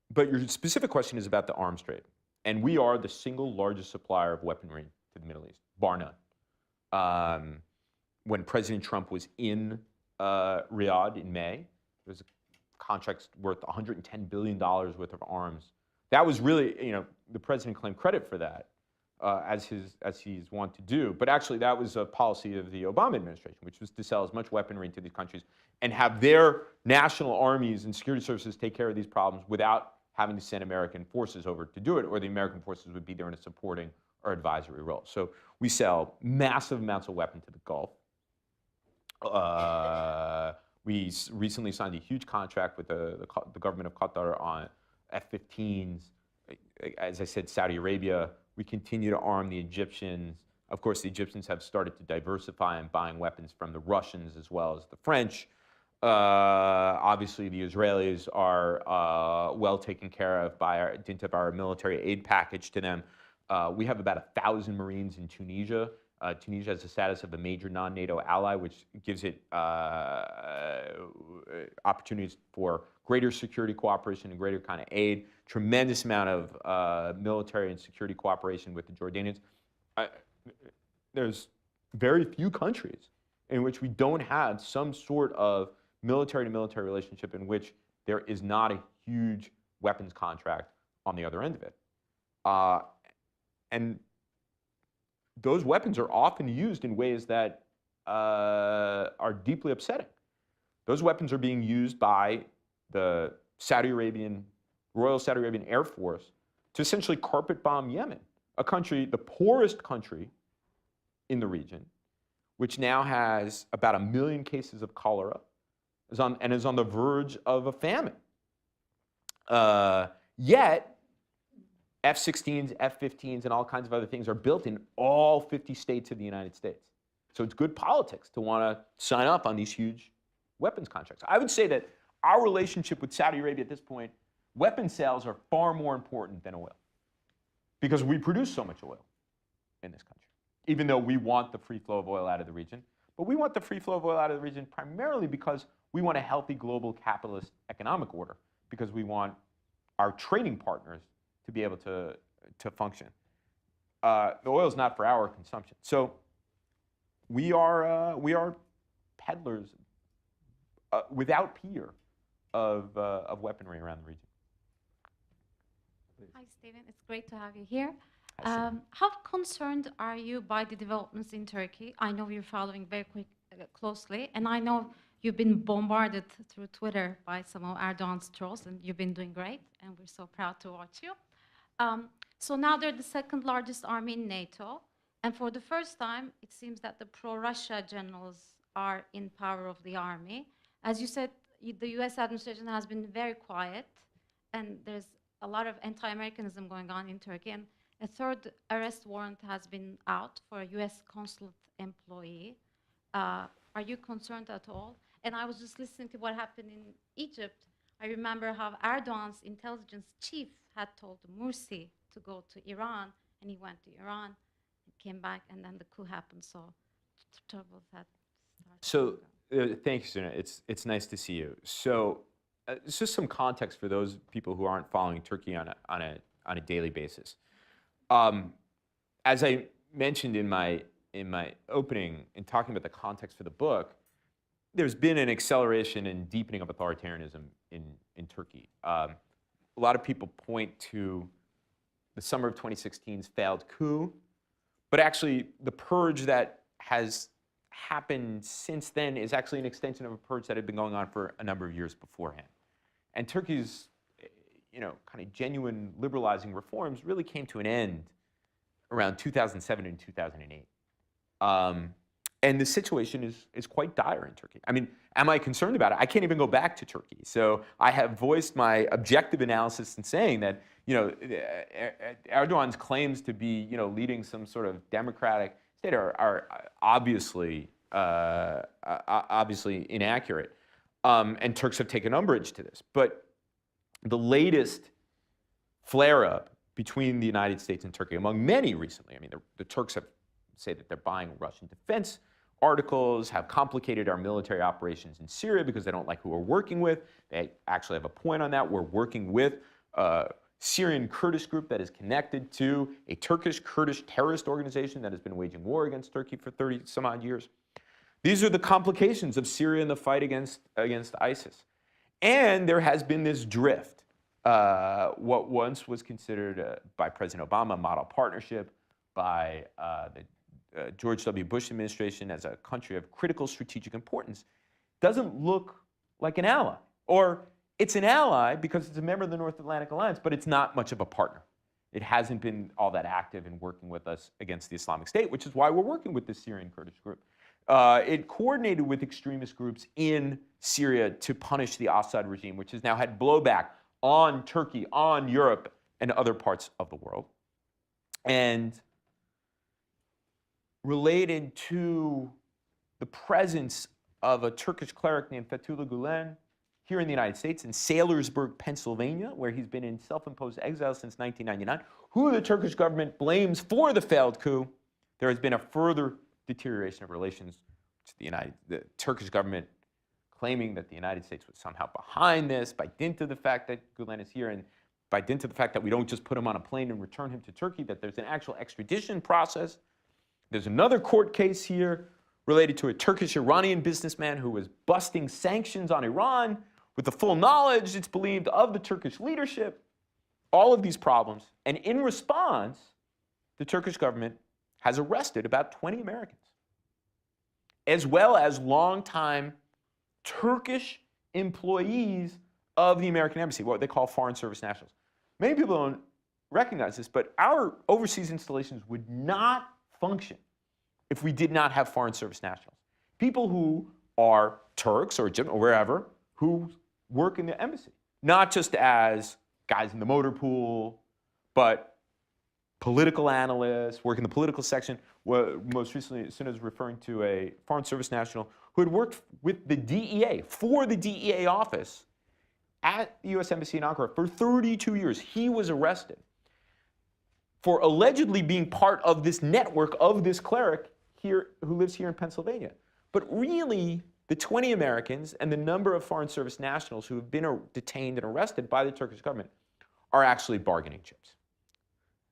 But your specific question is about the arms trade. And we are the single largest supplier of weaponry to the Middle East, bar none. When President Trump was in Riyadh in May, there was a contract worth $110 billion worth of arms. That was really, the president claimed credit for that, as he's wont to do. But actually, that was a policy of the Obama administration, which was to sell as much weaponry to these countries and have their national armies and security services take care of these problems without having to send American forces over to do it, or the American forces would be there in a supporting or advisory role. So we sell massive amounts of weapons to the Gulf. We recently signed a huge contract with the government of Qatar on F-15s. As I said, Saudi Arabia. We continue to arm the Egyptians. Of course, the Egyptians have started to diversify in buying weapons from the Russians as well as the French. Obviously, the Israelis are well taken care of by dint of our military aid package to them. We have about 1,000 Marines in Tunisia. Tunisia has the status of a major non-NATO ally, which gives it opportunities for greater security cooperation and greater kind of aid. Tremendous amount of military and security cooperation with the Jordanians. There's very few countries in which we don't have some sort of military-to-military relationship in which there is not a huge weapons contract on the other end of it. And those weapons are often used in ways that are deeply upsetting. Those weapons are being used by the Royal Saudi Arabian Air Force to essentially carpet bomb Yemen, a country, the poorest country in the region, which now has about 1 million cases of cholera, is on the verge of a famine. Yet, F-16s, F-15s, and all kinds of other things are built in all 50 states of the United States. So it's good politics to want to sign up on these huge weapons contracts. I would say that our relationship with Saudi Arabia at this point, weapon sales are far more important than oil, because we produce so much oil in this country, even though we want the free flow of oil out of the region. But we want the free flow of oil out of the region primarily because we want a healthy global capitalist economic order, because we want our trading partners to be able to function. The oil is not for our consumption. So we are peddlers without peer of weaponry around the region. Hi, Stephen. It's great to have you here. Hi, Stephen. How concerned are you by the developments in Turkey? I know you're following very closely, and I know you've been bombarded through Twitter by some of Erdogan's trolls, and you've been doing great, and we're so proud to watch you. So now they're the second largest army in NATO, And for the first time, it seems that the pro-Russia generals are in power of the army. As you said, the US administration has been very quiet, and there's a lot of anti-Americanism going on in Turkey. And a third arrest warrant has been out for a US consulate employee. Are you concerned at all? And I was just listening to what happened in Egypt. I remember how Erdogan's intelligence chief had told Mursi to go to Iran, and he went to Iran, came back, and then the coup happened. So trouble that started. So thank you, Suna. It's nice to see you. So it's just some context for those people who aren't following Turkey on a daily basis. As I mentioned in my opening, in talking about the context for the book, there's been an acceleration and deepening of authoritarianism in Turkey. A lot of people point to the summer of 2016's failed coup, but actually the purge that has happened since then is actually an extension of a purge that had been going on for a number of years beforehand. And Turkey's, kind of genuine liberalizing reforms really came to an end around 2007 and 2008. And the situation is quite dire in Turkey. I mean, am I concerned about it? I can't even go back to Turkey. So I have voiced my objective analysis in saying that, Erdogan's claims to be, leading some sort of democratic state are obviously inaccurate. And Turks have taken umbrage to this. But the latest flare-up between the United States and Turkey, among many recently, I mean, the Turks have say that they're buying Russian defense articles, have complicated our military operations in Syria because they don't like who we're working with. They actually have a point on that. We're working with a Syrian Kurdish group that is connected to a Turkish Kurdish terrorist organization that has been waging war against Turkey for 30 some odd years. These are the complications of Syria and the fight against ISIS. And there has been this drift. What once was considered by President Obama a model partnership, by the George W. Bush administration as a country of critical strategic importance, doesn't look like an ally. Or it's an ally because it's a member of the North Atlantic Alliance, but it's not much of a partner. It hasn't been all that active in working with us against the Islamic State, which is why we're working with the Syrian Kurdish group. It coordinated with extremist groups in Syria to punish the Assad regime, which has now had blowback on Turkey, on Europe, and other parts of the world. And related to the presence of a Turkish cleric named Fethullah Gulen here in the United States, in Saylorsburg, Pennsylvania, where he's been in self-imposed exile since 1999, who the Turkish government blames for the failed coup, there has been a further deterioration of relations to the Turkish government claiming that the United States was somehow behind this by dint of the fact that Gulen is here and by dint of the fact that we don't just put him on a plane and return him to Turkey, that there's an actual extradition process. There's another court case here related to a Turkish-Iranian businessman who was busting sanctions on Iran with the full knowledge, it's believed, of the Turkish leadership. All of these problems. And in response, the Turkish government has arrested about 20 Americans, as well as longtime Turkish employees of the American embassy, what they call foreign service nationals. Many people don't recognize this, but our overseas installations would not function if we did not have foreign service nationals. People who are Turks or wherever who work in the embassy, not just as guys in the motor pool, but political analysts, work in the political section. Most recently, Suna is referring to a foreign service national who had worked with the DEA, for the DEA office at the U.S. Embassy in Ankara for 32 years. He was arrested for allegedly being part of this network of this cleric here who lives here in Pennsylvania. But really, the 20 Americans and the number of foreign service nationals who have been detained and arrested by the Turkish government are actually bargaining chips.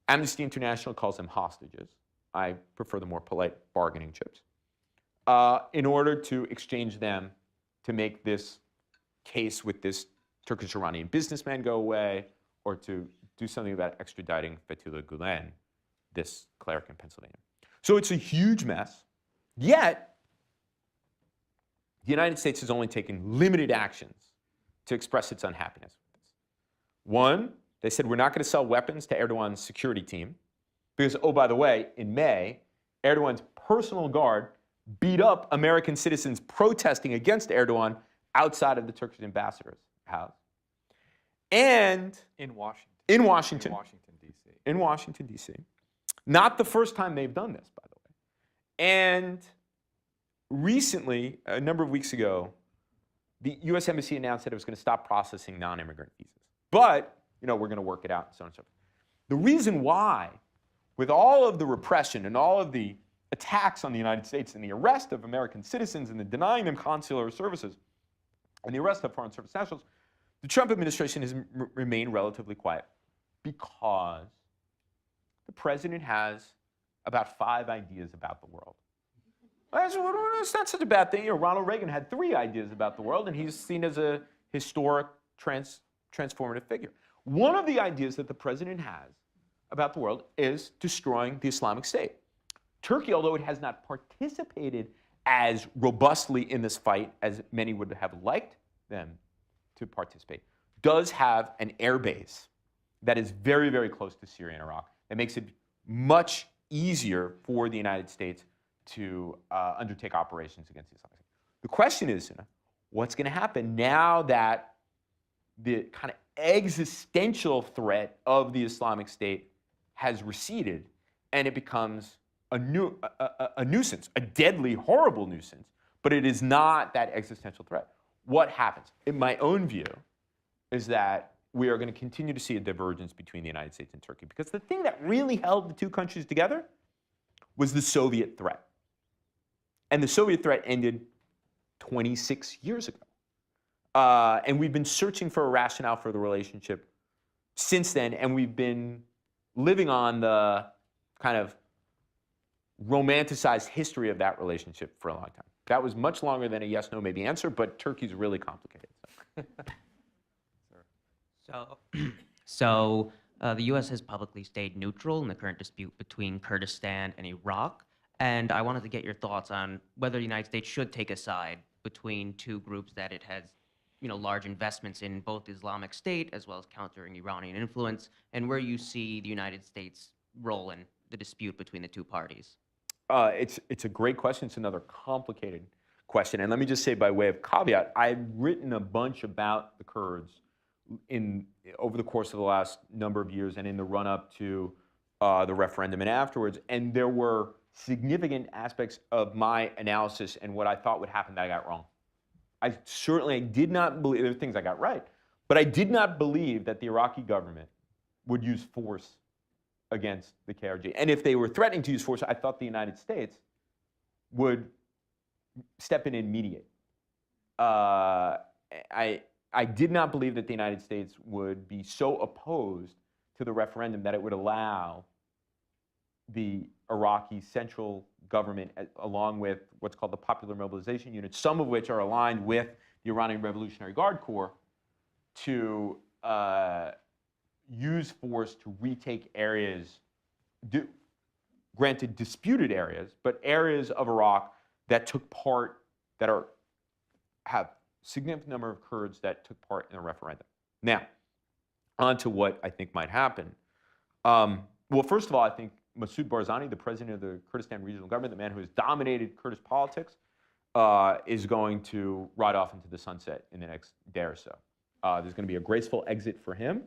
Amnesty International calls them hostages. I prefer the more polite bargaining chips. In order to exchange them to make this case with this Turkish-Iranian businessman go away, or to do something about extraditing Fethullah Gulen, this cleric in Pennsylvania. So it's a huge mess, yet the United States has only taken limited actions to express its unhappiness with this. One, they said we're not going to sell weapons to Erdogan's security team because, oh, by the way, in May, Erdogan's personal guard beat up American citizens protesting against Erdogan outside of the Turkish ambassador's house. And In Washington. in Washington, D.C. in Washington, D.C. Not the first time they've done this, by the way. And recently, a number of weeks ago, the U.S. Embassy announced that it was going to stop processing non-immigrant visas. But, we're going to work it out and so on and so forth. The reason why, with all of the repression and all of the attacks on the United States and the arrest of American citizens and the denying them consular services and the arrest of foreign service nationals, the Trump administration has remained relatively quiet because the president has about 5 ideas about the world. It's not such a bad thing. Ronald Reagan had 3 ideas about the world, and he's seen as a historic, transformative figure. One of the ideas that the president has about the world is destroying the Islamic State. Turkey, although it has not participated as robustly in this fight as many would have liked them to participate, does have an air base that is very, very close to Syria and Iraq. That makes it much easier for the United States to undertake operations against the Islamic State. The question is, what's going to happen now that the kind of existential threat of the Islamic State has receded and it becomes a nuisance, a deadly, horrible nuisance, but it is not that existential threat. What happens? In my own view, is that we are going to continue to see a divergence between the United States and Turkey, because the thing that really held the two countries together was the Soviet threat. And the Soviet threat ended 26 years ago. And we've been searching for a rationale for the relationship since then, and we've been living on the kind of romanticized history of that relationship for a long time. That was much longer than a yes, no, maybe answer, but Turkey's really complicated. So the U.S. has publicly stayed neutral in the current dispute between Kurdistan and Iraq, and I wanted to get your thoughts on whether the United States should take a side between two groups that it has, large investments in, both Islamic State as well as countering Iranian influence, and where you see the United States' role in the dispute between the two parties. It's a great question. It's another complicated question. And let me just say, by way of caveat, I've written a bunch about the Kurds over the course of the last number of years and in the run-up to the referendum and afterwards. And there were significant aspects of my analysis and what I thought would happen that I got wrong. I did not believe, there were things I got right, but I did not believe that the Iraqi government would use force against the KRG. And if they were threatening to use force, I thought the United States would step in and mediate. I did not believe that the United States would be so opposed to the referendum that it would allow the Iraqi central government, along with what's called the Popular Mobilization Unit, some of which are aligned with the Iranian Revolutionary Guard Corps, to use force to retake areas, granted disputed areas, but areas of Iraq that took part, have significant number of Kurds that took part in the referendum. Now, on to what I think might happen. Well, first of all, I think Masoud Barzani, the president of the Kurdistan Regional Government, the man who has dominated Kurdish politics, is going to ride off into the sunset in the next day or so. There's going to be a graceful exit for him.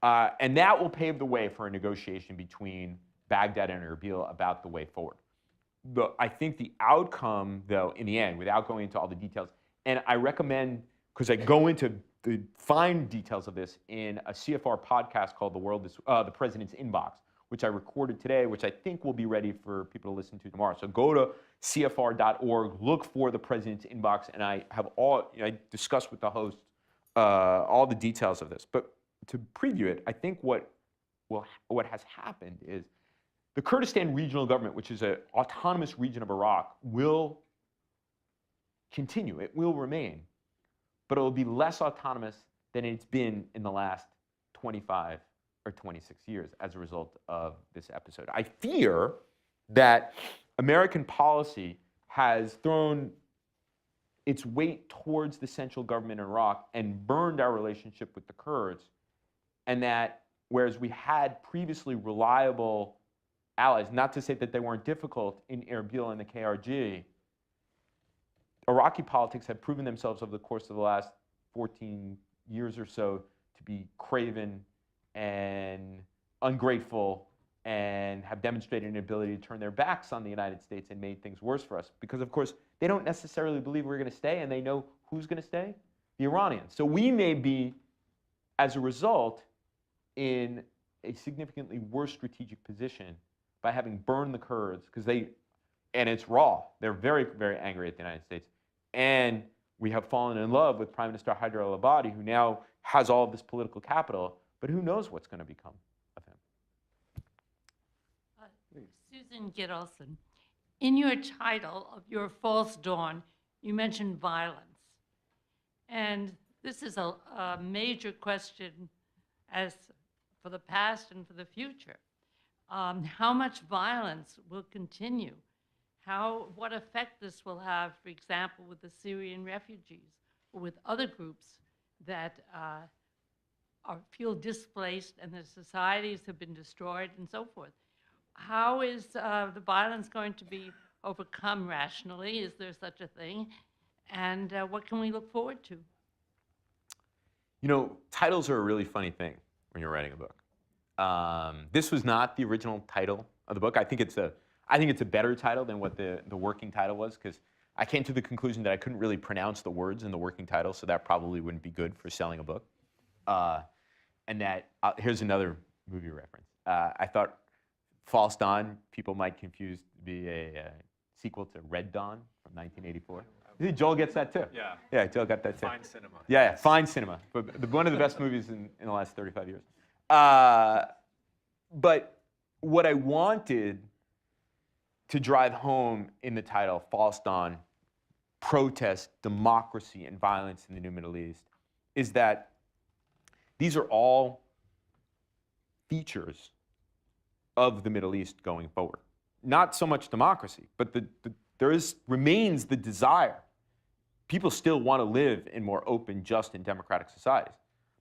And that will pave the way for a negotiation between Baghdad and Erbil about the way forward. I think the outcome, though, in the end, without going into all the details, and I recommend, because I go into the fine details of this in a CFR podcast called The President's Inbox, which I recorded today, which I think will be ready for people to listen to tomorrow. So go to CFR.org, look for The President's Inbox, and I discussed with the host all the details of this. But to preview it, I think what has happened is the Kurdistan Regional Government, which is an autonomous region of Iraq, will continue. It will remain, but it will be less autonomous than it's been in the last 25 or 26 years as a result of this episode. I fear that American policy has thrown its weight towards the central government in Iraq and burned our relationship with the Kurds, and that whereas we had previously reliable allies. Not to say that they weren't difficult in Erbil and the KRG. Iraqi politics have proven themselves over the course of the last 14 years or so to be craven and ungrateful, and have demonstrated an ability to turn their backs on the United States and made things worse for us. Because, of course, they don't necessarily believe we're going to stay, and they know who's going to stay? The Iranians. So we may be, as a result, in a significantly worse strategic position by having burned the Kurds, because and it's raw. They're very, very angry at the United States. And we have fallen in love with Prime Minister Haider al-Abadi, who now has all of this political capital, but who knows what's going to become of him. Susan Gittleson, in your title of your False Dawn, you mentioned violence. And this is a major question as for the past and for the future. How much violence will continue? What effect this will have, for example, with the Syrian refugees or with other groups that feel displaced and their societies have been destroyed and so forth. How is the violence going to be overcome rationally? Is there such a thing? And what can we look forward to? You know, titles are a really funny thing when you're writing a book. This was not the original title of the book. I think it's a better title than what the working title was, because I came to the conclusion that I couldn't really pronounce the words in the working title, so that probably wouldn't be good for selling a book. And that, here's another movie reference. I thought False Dawn, people might confuse to be a sequel to Red Dawn from 1984. You think Joel gets that too? Yeah. Yeah, Joel got that too. Fine cinema. Yeah, fine cinema. But one of the best movies in the last 35 years. But what I wanted to drive home in the title, False Dawn, Protest, Democracy, and Violence in the New Middle East, is that these are all features of the Middle East going forward. Not so much democracy, but there remains the desire. People still want to live in more open, just, and democratic societies.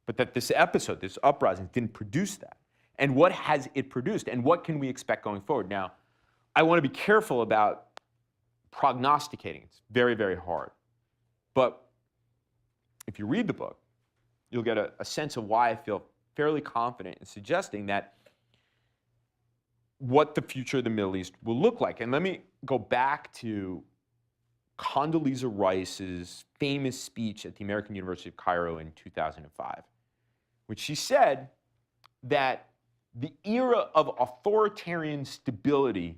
But that this episode, this uprising, didn't produce that. And what has it produced? And what can we expect going forward? Now, I want to be careful about prognosticating. It's very, very hard. But if you read the book, you'll get a sense of why I feel fairly confident in suggesting that what the future of the Middle East will look like. And let me go back to Condoleezza Rice's famous speech at the American University of Cairo in 2005, which she said that the era of authoritarian stability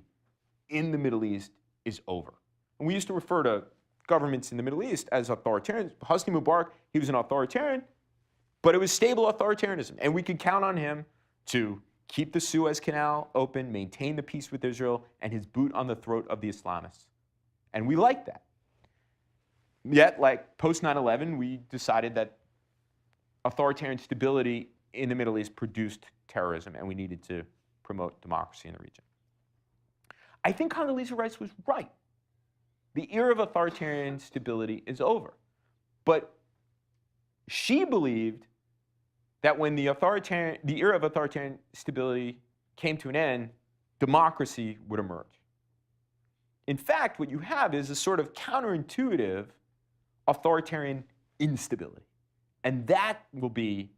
in the Middle East is over. And we used to refer to governments in the Middle East as authoritarian. Hosni Mubarak, he was an authoritarian, but it was stable authoritarianism. And we could count on him to keep the Suez Canal open, maintain the peace with Israel, and his boot on the throat of the Islamists. And we liked that. Yet, like post 9/11, we decided that authoritarian stability in the Middle East produced terrorism, and we needed to promote democracy in the region. I think Condoleezza Rice was right. The era of authoritarian stability is over. But she believed that when the era of authoritarian stability came to an end, democracy would emerge. In fact, what you have is a sort of counterintuitive authoritarian instability. And that will be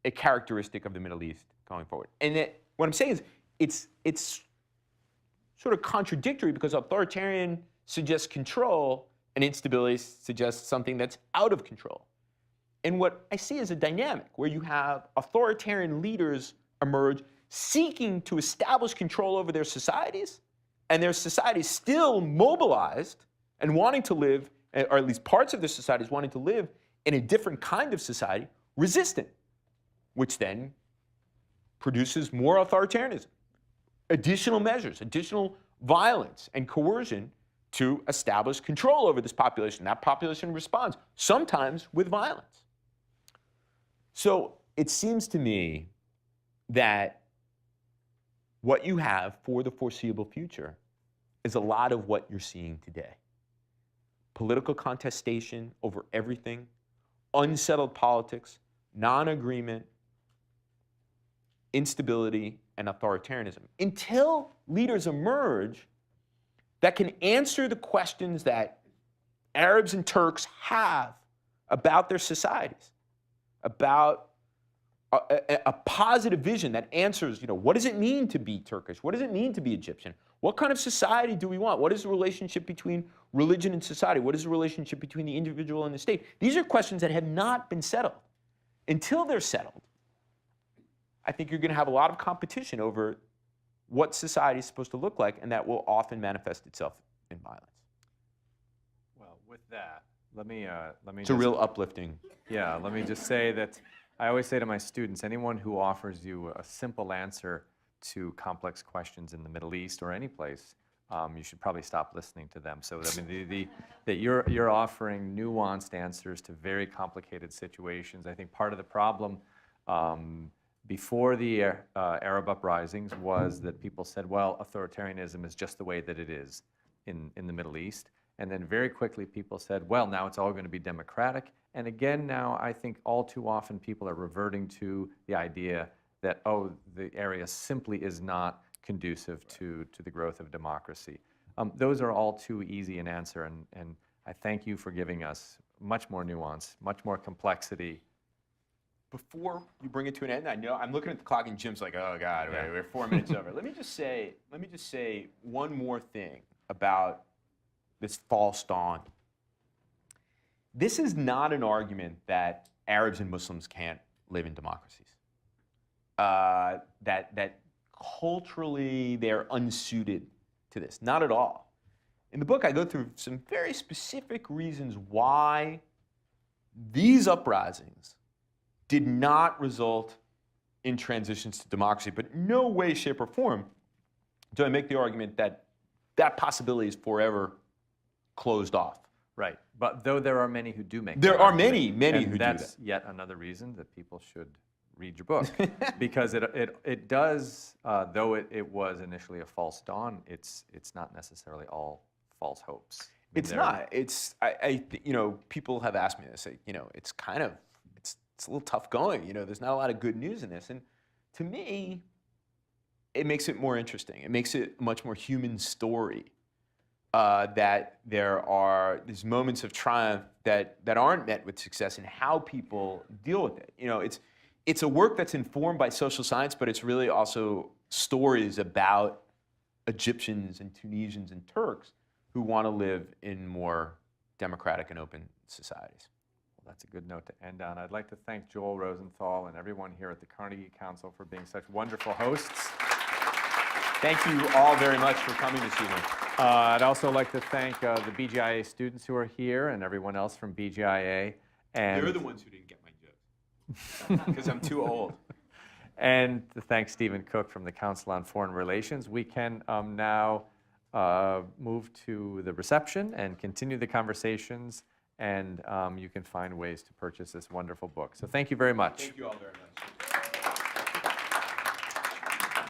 a characteristic of the Middle East going forward. And what I'm saying is it's sort of contradictory, because authoritarian suggests control and instability suggests something that's out of control. And what I see is a dynamic where you have authoritarian leaders emerge seeking to establish control over their societies, and their societies still mobilized and wanting to live, or at least parts of their societies wanting to live in a different kind of society, resistant, which then produces more authoritarianism, additional measures, additional violence and coercion to establish control over this population. That population responds, sometimes with violence. So it seems to me that what you have for the foreseeable future is a lot of what you're seeing today. Political contestation over everything, unsettled politics, non-agreement, instability, and authoritarianism. Until leaders emerge that can answer the questions that Arabs and Turks have about their societies, about a positive vision that answers, what does it mean to be Turkish? What does it mean to be Egyptian? What kind of society do we want? What is the relationship between religion and society? What is the relationship between the individual and the state? These are questions that have not been settled. Until they're settled, I think you're going to have a lot of competition over what society is supposed to look like, and that will often manifest itself in violence. Well, with that, let me It's a real uplifting. Yeah, let me just say that I always say to my students, anyone who offers you a simple answer to complex questions in the Middle East or any place, you should probably stop listening to them. So I mean, that you're offering nuanced answers to very complicated situations. I think part of the problem before the Arab uprisings was that people said, well, authoritarianism is just the way that it is in the Middle East. And then very quickly people said, well, now it's all going to be democratic. And again, now I think all too often people are reverting to the idea that, oh, the area simply is not conducive to the growth of democracy. Those are all too easy an answer, and I thank you for giving us much more nuance, much more complexity. Before you bring it to an end, I know I'm looking at the clock and Jim's like, oh God, Yeah. we're 4 minutes over. Let me just say one more thing about this false dawn. This is not an argument that Arabs and Muslims can't live in democracies. That culturally they're unsuited to this. Not at all. In the book, I go through some very specific reasons why these uprisings did not result in transitions to democracy, but in no way, shape, or form do I make the argument that that possibility is forever closed off. Right, but though there are many who do make There that are argument, many and who do that's that. yet another reason that people should read your book, because it does, though it was initially a false dawn, it's not necessarily all false hopes. I mean, It's not. It's people have asked me this. It's kind of it's a little tough going. There's not a lot of good news in this, and to me, it makes it more interesting. It makes it a much more human story. That there are these moments of triumph that aren't met with success, and how people deal with it. It's a work that's informed by social science, but it's really also stories about Egyptians and Tunisians and Turks who want to live in more democratic and open societies. Well, that's a good note to end on. I'd like to thank Joel Rosenthal and everyone here at the Carnegie Council for being such wonderful hosts. Thank you all very much for coming this evening. I'd also like to thank the BGIA students who are here and everyone else from BGIA. And They're the ones who didn't get my jokes because I'm too old. And to thank Stephen Cook from the Council on Foreign Relations. We can now move to the reception and continue the conversations, and you can find ways to purchase this wonderful book. So thank you very much. Thank you all very much.